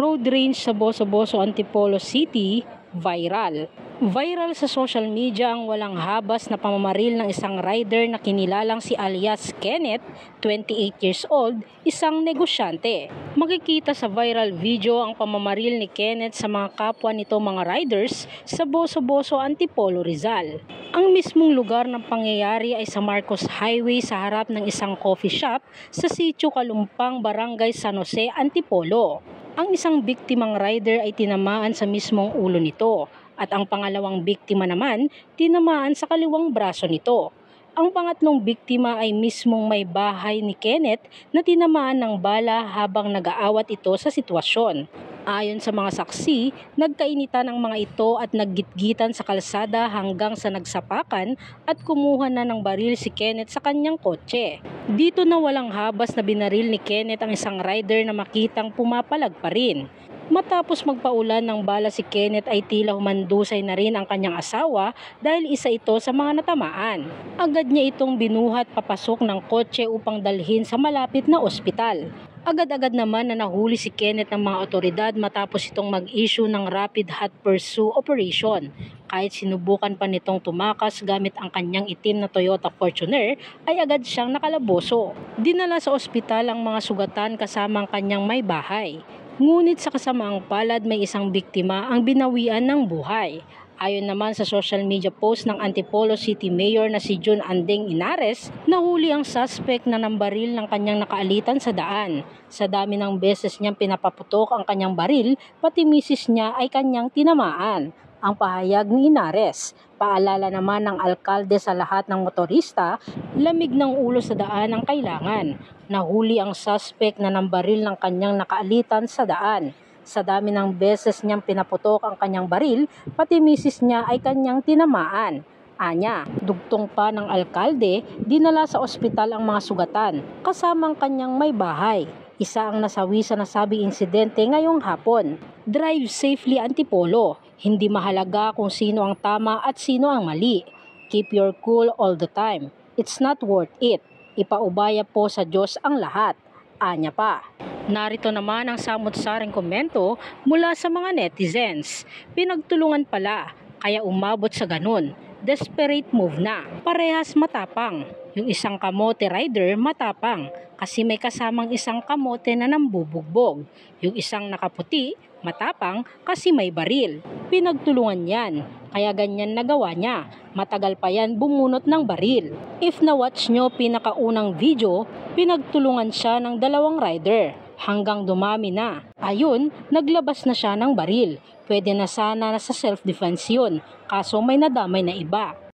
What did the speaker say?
Road rage sa Boso-Boso, Antipolo City, viral. Viral sa social media ang walang habas na pamamaril ng isang rider na kinilalang si alias Kenneth, 28 years old, isang negosyante. Makikita sa viral video ang pamamaril ni Kenneth sa mga kapwa nito mga riders sa Boso-Boso, Antipolo, Rizal. Ang mismong lugar ng pangyayari ay sa Marcos Highway sa harap ng isang coffee shop sa Sitio Kalumpang, Barangay San Jose, Antipolo. Ang isang biktimang rider ay tinamaan sa mismong ulo nito at ang pangalawang biktima naman tinamaan sa kaliwang braso nito. Ang pangatlong biktima ay mismong may bahay ni Kenneth na tinamaan ng bala habang nag-aawat ito sa sitwasyon. Ayon sa mga saksi, nagkainitan ang mga ito at naggitgitan sa kalsada hanggang sa nagsapakan at kumuha na ng baril si Kenneth sa kanyang kotse. Dito na walang habas na binaril ni Kenneth ang isang rider na makitang pumapalag pa rin. Matapos magpaulan ng bala si Kenneth ay tila humandusay na rin ang kanyang asawa dahil isa ito sa mga natamaan. Agad niya itong binuhat papasok ng kotse upang dalhin sa malapit na ospital. Agad-agad naman na nahuli si Kenneth ng mga otoridad matapos itong mag-issue ng Rapid Hot Pursuit Operation. Kahit sinubukan pa nitong tumakas gamit ang kanyang itim na Toyota Fortuner ay agad siyang nakalaboso. Dinala sa ospital ang mga sugatan kasama ang kanyang may bahay. Ngunit sa kasamaang palad may isang biktima ang binawian ng buhay. Ayon naman sa social media post ng Antipolo City Mayor na si June Andeng Inares, nahuli ang suspect na nambaril ng kanyang nakaalitan sa daan. Sa dami ng beses niyang pinapaputok ang kanyang baril, pati misis niya ay kanyang tinamaan. Ang pahayag ni Inares, paalala naman ng alkalde sa lahat ng motorista, lamig ng ulo sa daan ang kailangan. Nahuli ang suspect na nambaril ng kanyang nakaalitan sa daan. Sa dami ng beses niyang pinaputok ang kanyang baril, pati misis niya ay kanyang tinamaan. Anya, dugtong pa ng alkalde, dinala sa ospital ang mga sugatan, kasama ang kanyang may bahay. Isa ang nasawi sa nasabing insidente ngayong hapon. Drive safely, Antipolo. Hindi mahalaga kung sino ang tama at sino ang mali. Keep your cool all the time. It's not worth it. Ipaubaya po sa Diyos ang lahat. Anya pa. Narito naman ang samot-saring komento mula sa mga netizens. Pinagtulungan pala, kaya umabot sa ganun. Desperate move na. Parehas matapang. Yung isang kamote rider matapang kasi may kasamang isang kamote na nambubugbog. Yung isang nakaputi matapang kasi may baril. Pinagtulungan yan. Kaya ganyan nagawa niya. Matagal pa yan bumunot ng baril. If na-watch nyo pinakaunang video, pinagtulungan siya ng dalawang rider. Hanggang dumami na. Ayun, naglabas na siya ng baril. Pwede na sana sa self-defense yun, kaso may nadamay na iba.